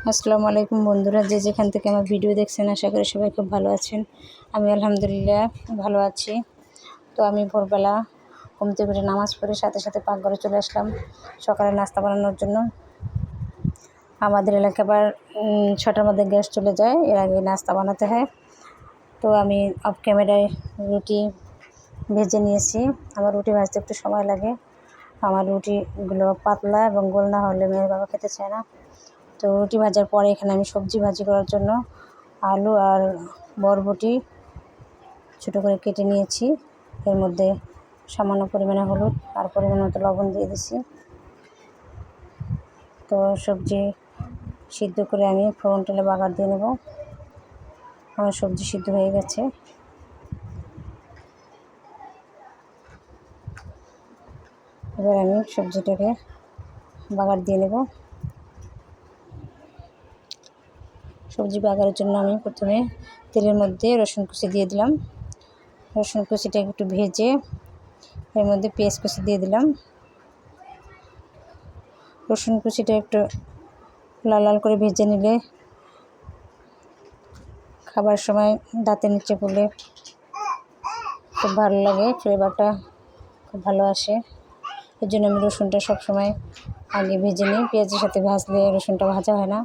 আসসালামু আলাইকুম বন্ধুরা, যে যেখান থেকে আমার ভিডিও দেখছেন আশা করি সবাই খুব ভালো আছেন। আমি আলহামদুলিল্লাহ ভালো আছি। তো আমি ভোরবেলা ঘুম থেকে উঠে নামাজ পড়ে সাথে সাথে পাকঘরে চলে আসলাম সকালে নাস্তা বানানোর জন্য। আমাদের এলাকায় আবার 6টার মধ্যে গ্যাস চলে যায়, এর আগে নাস্তা বানাতে হয়। তো আমি অফ ক্যামেরায় রুটি ভেজে নিয়েছি। আমার রুটি ভাজতে একটু সময় লাগে। আমার রুটিগুলো পাতলা এবং গোল না হলে মেয়ের বাবা খেতে চায় না। তো রুটি ভাজার পরে এখানে আমি সবজি ভাজি করার জন্য আলু আর বরবটি ছোটো করে কেটে নিয়েছি। এর মধ্যে সামান্য পরিমাণে হলুদ আর পরিমাণ মতো লবণ দিয়ে দিছি। তো সবজি সিদ্ধ করে আমি ফোড়ন তেলে বাগার দিয়ে নেব। আমার সবজি সিদ্ধ হয়ে গেছে। এবার আমি সবজিটাকে বাগার দিয়ে নেব। সবজি বাগারের জন্য আমি প্রথমে তেলের মধ্যে রসুন কুচি দিয়ে দিলাম। রসুন কুচিটা একটু ভেজে এর মধ্যে পেঁয়াজ কুচি দিয়ে দিলাম। রসুন কুচিটা একটু লাল লাল করে ভেজে নিলে খাবার সময় দাঁতের নিচে পড়লে খুব ভালো লাগে, ফ্লেভারটা খুব ভালো আসে। এর জন্য আমি রসুনটা সবসময় আগে ভেজে নিই। পেঁয়াজের সাথে ভাজলে রসুনটা ভাজা হয় না।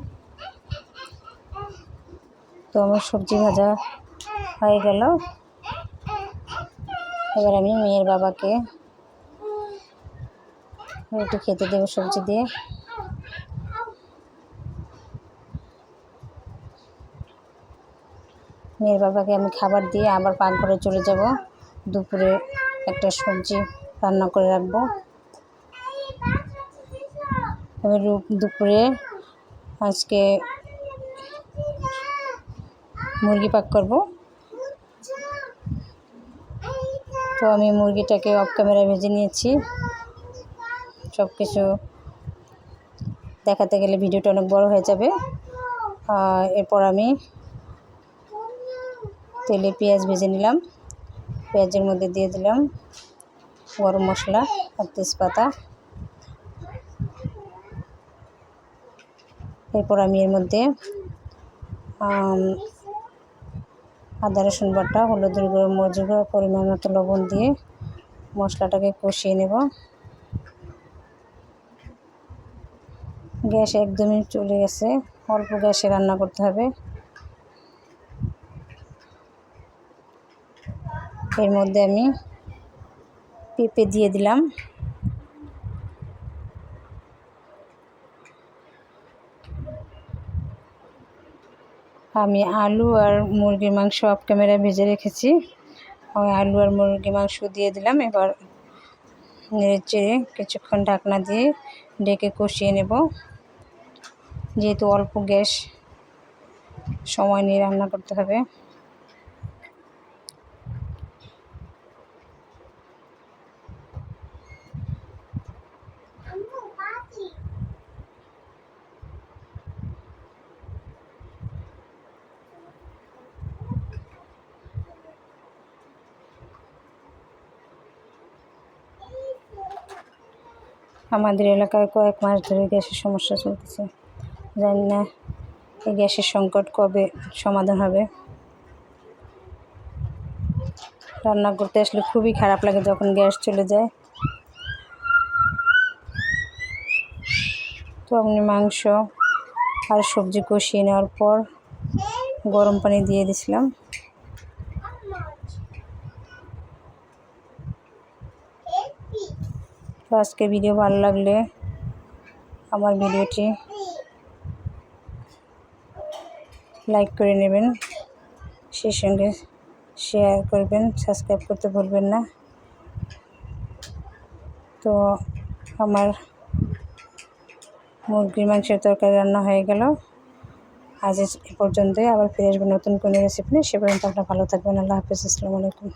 তো আমার সবজি ভাজা হয়ে গেল। এবার আমি মেয়ের বাবাকে রুটি খেতে দেবো সবজি দিয়ে। মেয়ের বাবাকে আমি খাবার দিয়ে আবার পাকঘরে চলে যাব। দুপুরে একটা সবজি রান্না করে রাখবো। আমি দুপুরে আজকে মুরগি পাক করব। তো আমি মুরগিটাকে অফ ক্যামেরায় ভেজে নিয়েছি। সব কিছু দেখাতে গেলে ভিডিওটা অনেক বড় হয়ে যাবে। এরপর আমি তেলে পেঁয়াজ ভেজে নিলাম। পেঁয়াজের মধ্যে দিয়ে দিলাম গরম মশলা আর তেজপাতা। এরপর আমি এর মধ্যে আদা রসুন বাটা, হলুদের গুঁড়ো, মরিচের গুঁড়ো, পরিমাণ মতো লবণ দিয়ে মশলাটাকে কষিয়ে নেব। গ্যাস একদমই চলে গেছে, অল্প গ্যাসে রান্না করতে হবে। এর মধ্যে আমি পেঁপে দিয়ে দিলাম। আমি আলু আর মুরগির মাংস অফ ক্যামেরায় ভেজে রেখেছি। আমি আলু আর মুরগির মাংস দিয়ে দিলাম। এবার নেড়ে চেড়ে কিছুক্ষণ ঢাকনা দিয়ে ডেকে কষিয়ে নেব। যেহেতু অল্প গ্যাস, সময় নিয়ে রান্না করতে হবে। আমাদের এলাকায় কয়েক মাস ধরে গ্যাসের সমস্যা চলতেছে। জানি না এই গ্যাসের সংকট কবে সমাধান হবে। রান্না করতে আসলে খুবই খারাপ লাগে যখন গ্যাস চলে যায়। তো আমি মাংস আর সবজি কষিয়ে নেওয়ার পর গরম পানি দিয়ে দিয়েছিলাম। তো আজকে ভিডিও ভালো লাগলে আমার ভিডিওটি লাইক করে নেবেন, সেই সঙ্গে শেয়ার করবেন, সাবস্ক্রাইব করতে ভুলবেন না। তো আমার মুরগির মাংসের তরকারি রান্না হয়ে গেল। আজ এ পর্যন্তই। আবার ফিরে আসবেন নতুন কোনো রেসিপি নিয়ে। সে পর্যন্ত আপনারা ভালো থাকবেন। আল্লাহ হাফিজ। আসসালামু আলাইকুম।